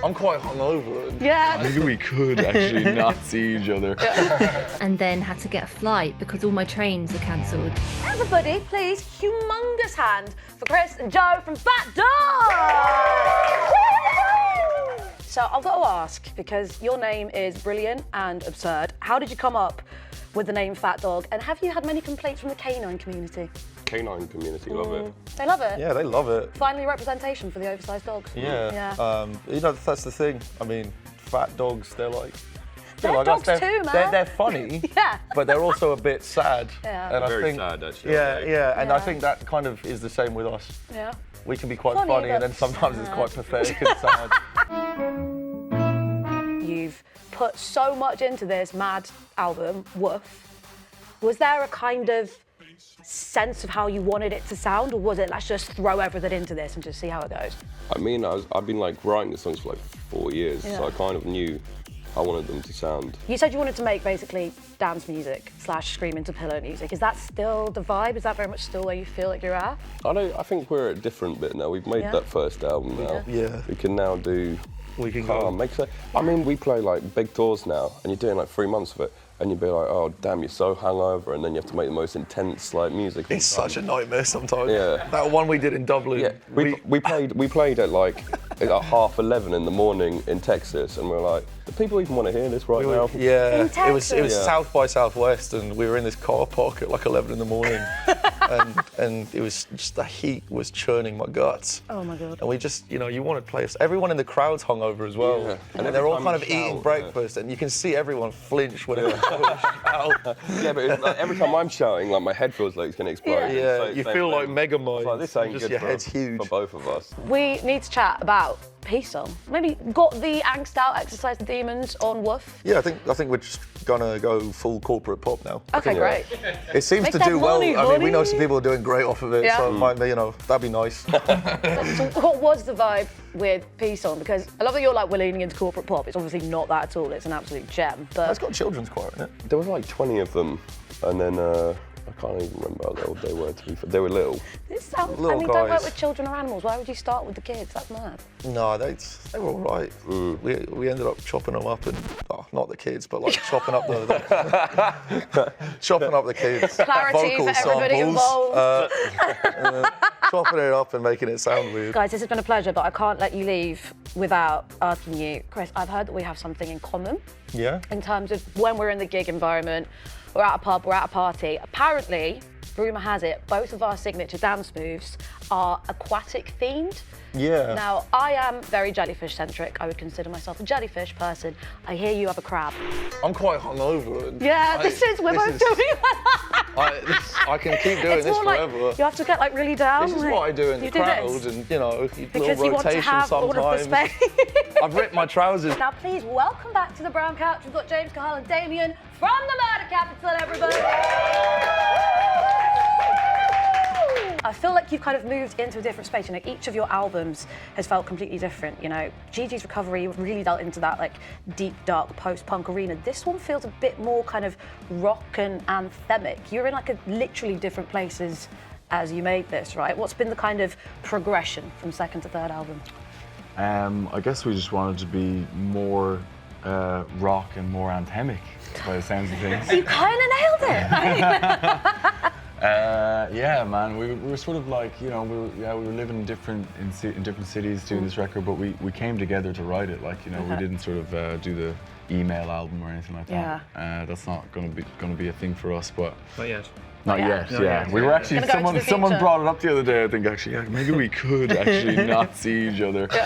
I'm quite hungover. Yeah. Maybe we could actually not see each other. And then had to get a flight because all my trains are cancelled. Everybody, please, humongous hand for Chris and Joe from Fat Dog! So I've got to ask, because your name is brilliant and absurd, how did you come up with the name Fat Dog? And have you had many complaints from the canine community? Canine community love it. They love it? Yeah, they love it. Finally representation for the oversized dogs. Yeah. You know, that's the thing. I mean, fat dogs, they're like... They're like dogs us. too, man. They're funny, Yeah. but they're also a bit sad. Yeah. And I Very think, sad, actually. Yeah, and Yeah. I think that kind of is the same with us. Yeah. We can be quite Funny, funny, but and then sometimes it's quite pathetic and sad. You've put so much into this mad album, Woof. Was there a kind of sense of how you wanted it to sound, or was it let's just throw everything into this and just see how it goes? I mean, I've been like writing the songs for like 4 years, so I kind of knew I wanted them to sound. You said you wanted to make basically dance music / scream into pillow music. Is that still the vibe? Is that very much still where you feel like you're at? I think we're at a different bit now. We've made that first album now. Yeah. We can now do. We can calm. I mean, we play like big tours now, and you're doing like 3 months of it, and you'd be like, oh damn, you're so hungover, and then you have to make the most intense like music. It's such a nightmare sometimes. Yeah. That one we did in Dublin. Yeah, we played at like at 11:30 in the morning in Texas, and we're like, do people even want to hear this right now? Yeah, In it was Texas? South by Southwest, and we were in this car park at like 11 in the morning, and it was just the heat was churning my guts. Oh my God. And we just, you know, you want to play us. Everyone in the crowd's hungover as well, Yeah. and And they're all every kind time of you eating shout, breakfast, and you can see everyone flinch whenever you shout. Yeah, but it's like, every time I'm shouting, like my head feels like it's gonna explode. Yeah, So- you same feel thing. like Megamind. It's like, this ain't just good your for, head's huge. for both of us. We need to chat about Peace Song. Maybe got the angst out, exercise the demons on Woof. Yeah, I think we're just gonna go full corporate pop now. Okay, great. It seems Make to that do well. money, I mean, we honey. know some people are doing great off of it, Yeah. so it might be, you know, that'd be nice. So what was the vibe with Peace Song? Because I love that you're like, we're leaning into corporate pop. It's obviously not that at all. It's an absolute gem. But It's got children's choir in it. There was like 20 of them, and then I can't even remember how old they were. To be fair, they were little. this sounds, Little don't work guys. with children or animals. Why would you start with the kids? That's mad. No, they were all right. We ended up chopping them up, and not the kids, but like chopping up chopping up the kids. Clarity vocal for everybody samples, involved. chopping it up and making it sound weird. Guys, this has been a pleasure, but I can't let you leave without asking you, Chris, I've heard that we have something in common Yeah. in terms of when we're in the gig environment, we're at a pub, we're at a party. Apparently, rumour has it, both of our signature dance moves are aquatic themed. Yeah. Now, I am very jellyfish centric. I would consider myself a jellyfish person. I hear you have a crab. I'm quite hungover. And Yeah, we're both doing I can keep doing It's this more like forever. you have to get like really down. This is like, what I do in the you do crowd, this. and you know, Because little you want to rotation have all of the sometimes. space. I've ripped my trousers. Now, please welcome back to the Brown Couch. We've got James Cahill and Damien from the Murder Capital, everybody. I feel like you've kind of moved into a different space. You know, each of your albums has felt completely different. You know, Gigi's Recovery really dealt into that like deep, dark post-punk arena. This one feels a bit more kind of rock and anthemic. You're in like a literally different places as you made this, right? What's been the kind of progression from second to third album? I guess we just wanted to be more rock and more anthemic, by the sounds of things. You kind of nailed it. Yeah, man, we were sort of like, you know, we were living in different cities doing this record, but we came together to write it. Like, you know, we didn't sort of do the email album or anything like that. That's not gonna be a thing for us, but Not yet. not yet. yet. Yeah, we were actually Gonna go into the someone future. brought it up the other day. I think actually, yeah, maybe we could actually not see each other. So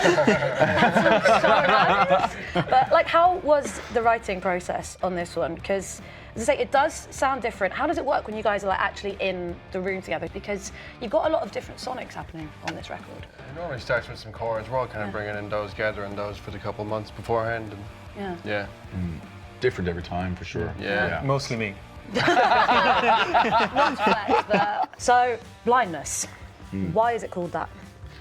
nice. But like, how was the writing process on this one? Because, as I say, it does sound different. How does it work when you guys are like actually in the room together? Because you've got a lot of different sonics happening on this record. It normally starts with some chords. We're all kind of bringing in those, gathering those for the couple of months beforehand. And Yeah. Different every time, for sure. Yeah. Mostly me. Flex there. So, blindness. Why is it called that?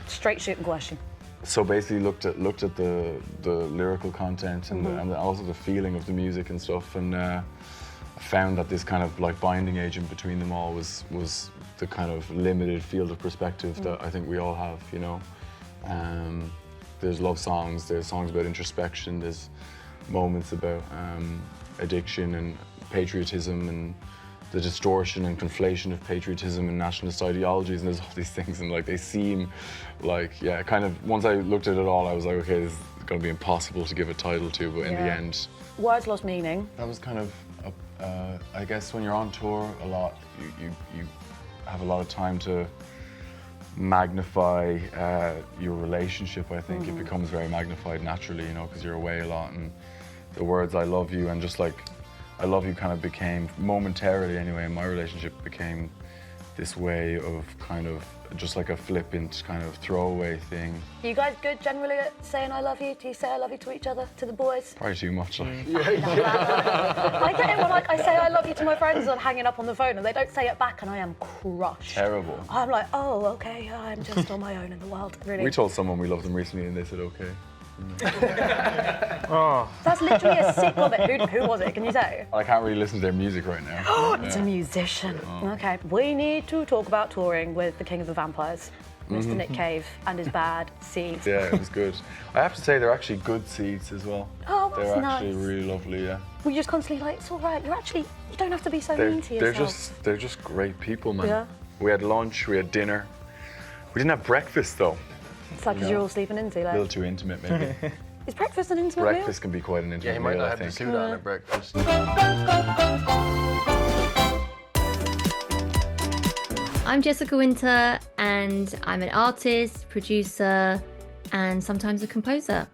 Straight shooting question. So basically looked at the lyrical content and, and also the feeling of the music and stuff, and found that this kind of like binding agent between them all was the kind of limited field of perspective that I think we all have, you know. there's love songs, there's songs about introspection, there's moments about addiction and patriotism and the distortion and conflation of patriotism and nationalist ideologies, and there's all these things, and like they seem like, yeah, kind of, once I looked at it all, I was like, okay, this is going to be impossible to give a title to, but in the end... Words lost meaning. That was kind of, I guess when you're on tour a lot, you have a lot of time to magnify your relationship, I think. It becomes very magnified naturally, you know, because you're away a lot, and the words I love you and just like I love you kind of became, momentarily anyway, in my relationship became this way of kind of just like a flippant kind of throwaway thing. Are you guys good generally at saying I love you? Do you say I love you to each other, to the boys? Probably too much. Like. I get it when like, I say I love you to my friends and I'm hanging up on the phone and they don't say it back and I am crushed. Terrible. I'm like, oh, okay, I'm just on my own in the world, really. We told someone we loved them recently and they said okay. That's literally a sick comment. Who was it? Can you say? I can't really listen to their music right now. Oh, it's a musician. Okay, we need to talk about touring with the King of the Vampires, Mr. Nick Cave, and his bad seeds. Yeah, it was good. I have to say they're actually good seeds as well. Oh, that's they're nice. actually really lovely, yeah. Well, you're just constantly like, it's all right. You don't have to be so mean to yourself. They're just great people, man. Yeah. We had lunch, we had dinner. We didn't have breakfast though. It's like because you're all sleeping in too A late. little too intimate, maybe. Is breakfast an intimate meal? Breakfast can be quite an Yeah, intimate he might meal, not I have think. to do that at breakfast. I'm Jessica Winter, and I'm an artist, producer, and sometimes a composer.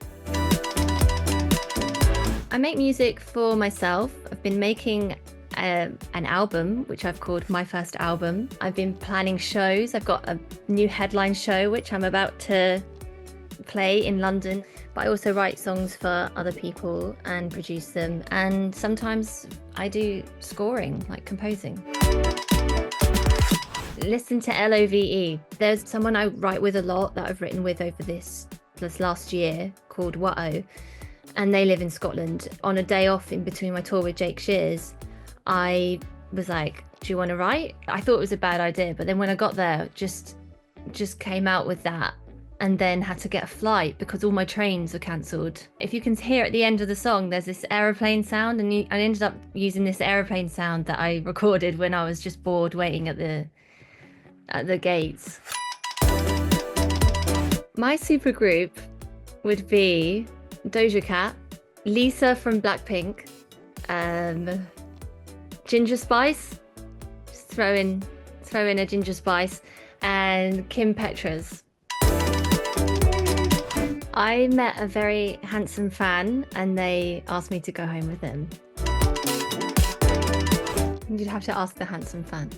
I make music for myself. I've been making an album, which I've called My First Album. I've been planning shows. I've got a new headline show, which I'm about to play in London. But I also write songs for other people and produce them. And sometimes I do scoring, like composing. Listen to LOVE. There's someone I write with a lot that I've written with over this last year called Watto, and they live in Scotland. On a day off in between my tour with Jake Shears, I was like, do you want to write? I thought it was a bad idea, but then when I got there, just came out with that, and then had to get a flight because all my trains were cancelled. If you can hear at the end of the song, there's this aeroplane sound, and I ended up using this aeroplane sound that I recorded when I was just bored waiting at the gates. My supergroup would be Doja Cat, Lisa from Blackpink, Ginger Spice, just throw in a Ginger Spice, and Kim Petras. I met a very handsome fan and they asked me to go home with them. You'd have to ask the handsome fan.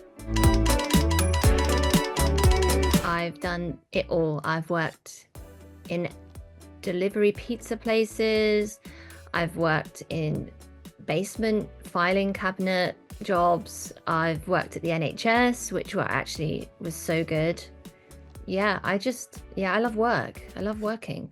I've done it all. I've worked in delivery pizza places. I've worked in basement filing cabinet jobs. I've worked at the NHS, which was so good. Yeah, I love work. I love working.